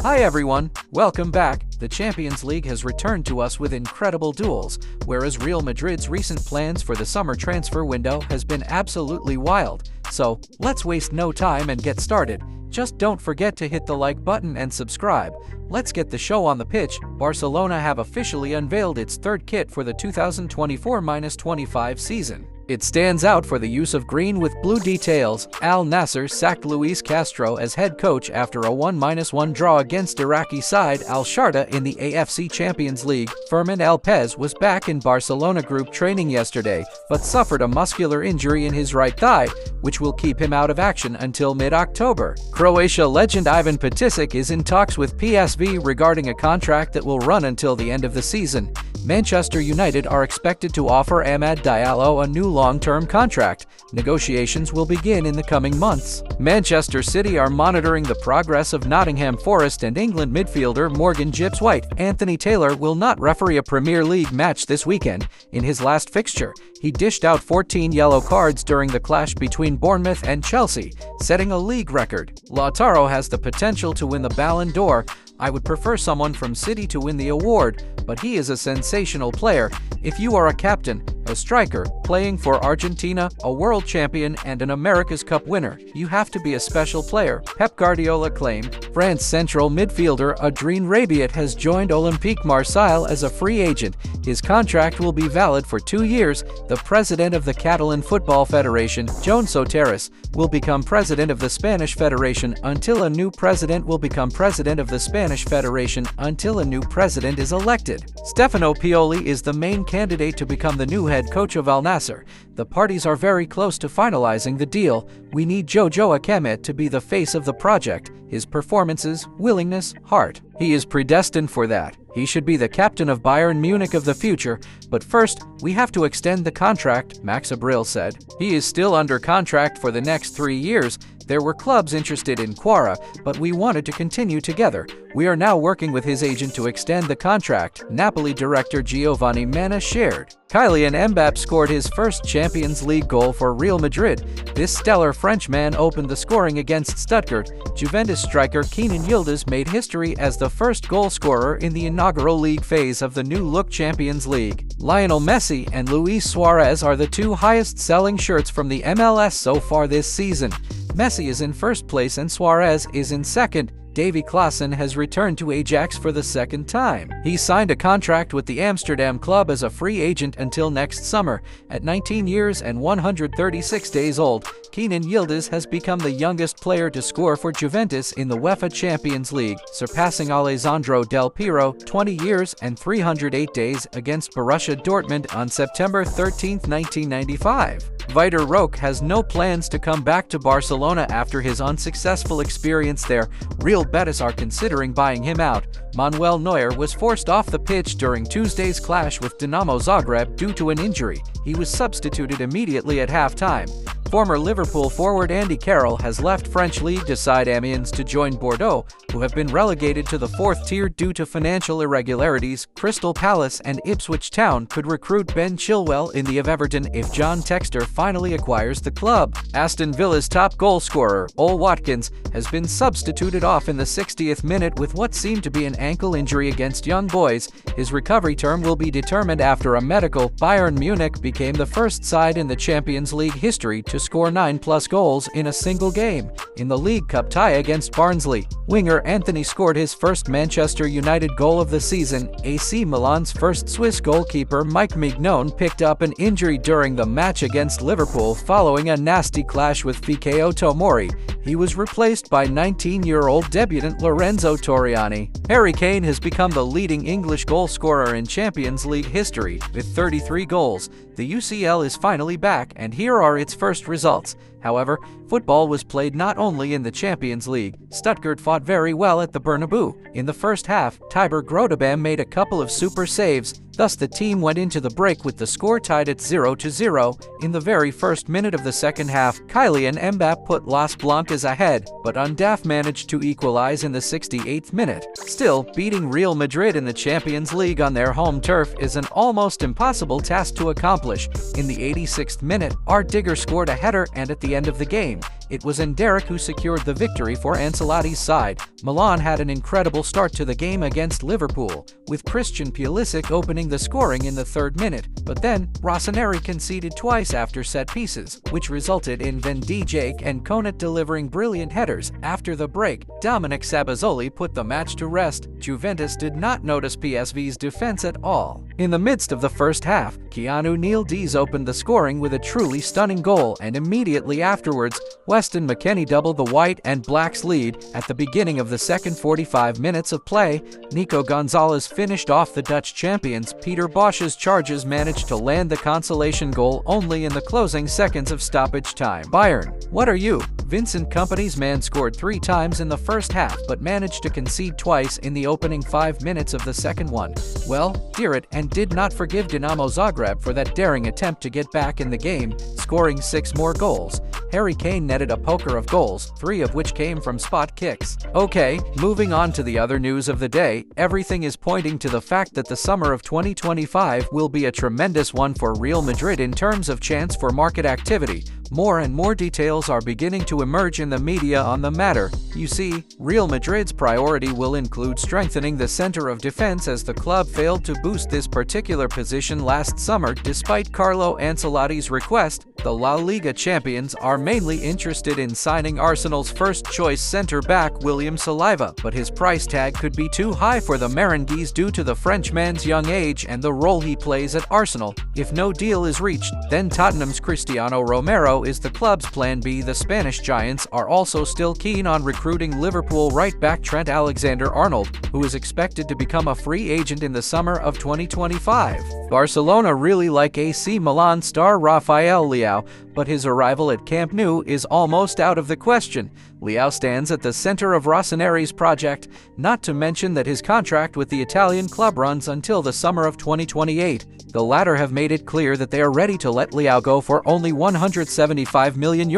Hi everyone, welcome back. The Champions League has returned to us with incredible duels, whereas Real Madrid's recent plans for the summer transfer window has been absolutely wild. So, let's waste no time and get started. Just don't forget to hit the like button and subscribe. Let's get the show on the pitch. Barcelona have officially unveiled its third kit for the 2024-25 season. It stands out for the use of green with blue details. Al Nassr sacked Luis Castro as head coach after a 1-1 draw against Iraqi side Al Sharda in the AFC Champions League. Fermin Lopez was back in Barcelona group training yesterday, but suffered a muscular injury in his right thigh, which will keep him out of action until mid-October. Croatia legend Ivan Petisic is in talks with PSV regarding a contract that will run until the end of the season. Manchester United are expected to offer Amad Diallo a new long-term contract. Negotiations will begin in the coming months. Manchester City are monitoring the progress of Nottingham Forest and England midfielder Morgan Gibbs-White. Anthony Taylor will not referee a Premier League match this weekend. In his last fixture, he dished out 14 yellow cards during the clash between Bournemouth and Chelsea, setting a league record. Lautaro has the potential to win the Ballon d'Or. I would prefer someone from City to win the award, but he is a sensational player. If you are a captain, a striker, playing for Argentina, a world champion, and an America's Cup winner, you have to be a special player, Pep Guardiola claimed. France central midfielder Adrien Rabiot has joined Olympique Marseille as a free agent. His contract will be valid for 2 years. The president of the Catalan Football Federation, Joan Soteras, will become president of the Spanish Federation until a new president will become president of the Spanish Federation until a new president is elected. Stefano Pioli is the main candidate to become the new head coach of Al Nassr. The parties are very close to finalizing the deal. We need Jojo Akemet to be the face of the project. His performances, willingness, heart. He is predestined for that. He should be the captain of Bayern Munich of the future, but first, we have to extend the contract, Max Abril said. He is still under contract for the next 3 years. There were clubs interested in Quara, but we wanted to continue together. We are now working with his agent to extend the contract, Napoli director Giovanni Manna shared. Kylian Mbappé scored his first Champions League goal for Real Madrid. This stellar Frenchman opened the scoring against Stuttgart. Juventus striker Kenan Yildiz made history as the first goal scorer in the inaugural league phase of the new-look Champions League. Lionel Messi and Luis Suarez are the two highest-selling shirts from the MLS so far this season. Messi is in first place and Suarez is in second. Davy Klaassen has returned to Ajax for the second time. He signed a contract with the Amsterdam club as a free agent until next summer. At 19 years and 136 days old, Kenan Yildiz has become the youngest player to score for Juventus in the UEFA Champions League, surpassing Alessandro Del Piero, 20 years and 308 days, against Borussia Dortmund on September 13, 1995. Vitor Roque has no plans to come back to Barcelona after his unsuccessful experience there. Real Betis are considering buying him out. Manuel Neuer was forced off the pitch during Tuesday's clash with Dinamo Zagreb due to an injury. He was substituted immediately at halftime. Former Liverpool forward Andy Carroll has left French league side Amiens to join Bordeaux, who have been relegated to the 4th tier due to financial irregularities. Crystal Palace and Ipswich Town could recruit Ben Chilwell in the of Everton if John Textor finally acquires the club. Aston Villa's top goal scorer, Ole Watkins, has been substituted off in the 60th minute with what seemed to be an ankle injury against Young Boys. His recovery term will be determined after a medical. Bayern Munich became the first side in the Champions League history to score 9+ goals in a single game. In the League Cup tie against Barnsley, winger Anthony scored his first Manchester United goal of the season. AC Milan's first Swiss goalkeeper Mike Mignon picked up an injury during the match against Liverpool following a nasty clash with Fikayo Tomori. He was replaced by 19-year-old debutant Lorenzo Torriani. Harry Kane has become the leading English goal scorer in Champions League history, with 33 goals. The UCL is finally back, and here are its first results. However, football was played not only in the Champions League. Stuttgart fought very well at the Bernabeu. In the first half, Tibor Grotebam made a couple of super saves. Thus, the team went into the break with the score tied at 0-0. In the very first minute of the second half, Kylian Mbappé put Las Blancas ahead, but Undaf managed to equalize in the 68th minute. Still, beating Real Madrid in the Champions League on their home turf is an almost impossible task to accomplish. In the 86th minute, Art Digger scored a header, and at the end of the game, it was Enderic who secured the victory for Ancelotti's side. Milan had an incredible start to the game against Liverpool, with Christian Pulisic opening the scoring in the 3rd minute, but then Rossoneri conceded twice after set pieces, which resulted in Van Dijk and Konat delivering brilliant headers. After the break, Dominic Sabazzoli put the match to rest. Juventus did not notice PSV's defense at all. In the midst of the first half, Keanu Neal-Dees opened the scoring with a truly stunning goal, and immediately afterwards, Weston McKennie doubled the white and blacks' lead. At the beginning of the second 45 minutes of play, Nico Gonzalez finished off the Dutch champions. Peter Bosch's charges managed to land the consolation goal only in the closing seconds of stoppage time. Bayern, what are you? Vincent Kompany's man scored 3 times in the first half but managed to concede twice in the opening 5 minutes of the second one. Well, dear it, and did not forgive Dinamo Zagreb for that daring attempt to get back in the game, scoring 6 more goals. Harry Kane netted a poker of goals, 3 of which came from spot kicks. Okay, moving on to the other news of the day, everything is pointing to the fact that the summer of 2025 will be a tremendous one for Real Madrid in terms of chance for market activity. More and more details are beginning to emerge in the media on the matter. You see, Real Madrid's priority will include strengthening the center of defense, as the club failed to boost this particular position last summer despite Carlo Ancelotti's request. The La Liga champions are mainly interested in signing Arsenal's first-choice centre-back William Saliba, but his price tag could be too high for the Merengues due to the Frenchman's young age and the role he plays at Arsenal. If no deal is reached, then Tottenham's Cristiano Romero is the club's plan B. The Spanish giants are also still keen on recruiting Liverpool right-back Trent Alexander-Arnold, who is expected to become a free agent in the summer of 2025. Barcelona really like AC Milan star Rafael Leao, but his arrival at Camp Nou is almost out of the question. Leao stands at the center of Rossoneri's project, not to mention that his contract with the Italian club runs until the summer of 2028. The latter have made it clear that they are ready to let Leao go for only €175 million,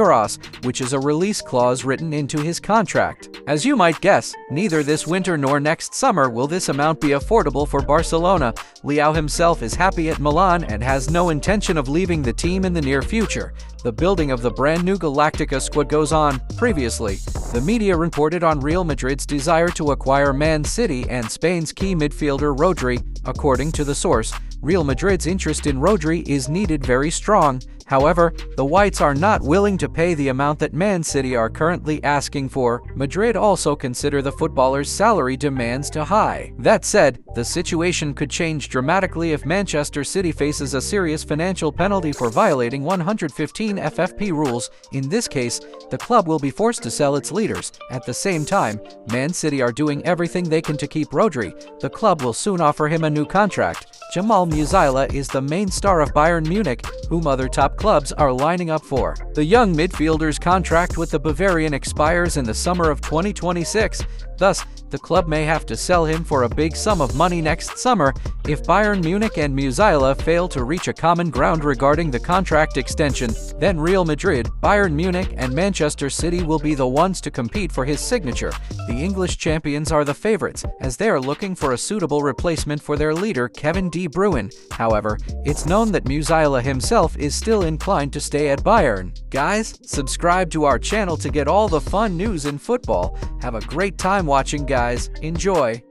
which is a release clause written into his contract. As you might guess, neither this winter nor next summer will this amount be affordable for Barcelona. Leao himself is happy at Milan and has no intention of leaving the team in the near future. The building of the brand new Galactica squad goes on. Previously, the media reported on Real Madrid's desire to acquire Man City and Spain's key midfielder Rodri. According to the source, Real Madrid's interest in Rodri is needed very strong. However, the Whites are not willing to pay the amount that Man City are currently asking for. Madrid also consider the footballer's salary demands too high. That said, the situation could change dramatically if Manchester City faces a serious financial penalty for violating 115 FFP rules. In this case, the club will be forced to sell its leaders. At the same time, Man City are doing everything they can to keep Rodri. The club will soon offer him a new contract. Jamal Musiala is the main star of Bayern Munich, whom other top clubs are lining up for. The young midfielder's contract with the Bavarian expires in the summer of 2026. Thus, the club may have to sell him for a big sum of money next summer. If Bayern Munich and Musiala fail to reach a common ground regarding the contract extension, then Real Madrid, Bayern Munich, and Manchester City will be the ones to compete for his signature. The English champions are the favorites, as they are looking for a suitable replacement for their leader Kevin De Bruyne. However, it's known that Musiala himself is still inclined to stay at Bayern. Guys, subscribe to our channel to get all the fun news in football. Have a great time watching, guys. Enjoy!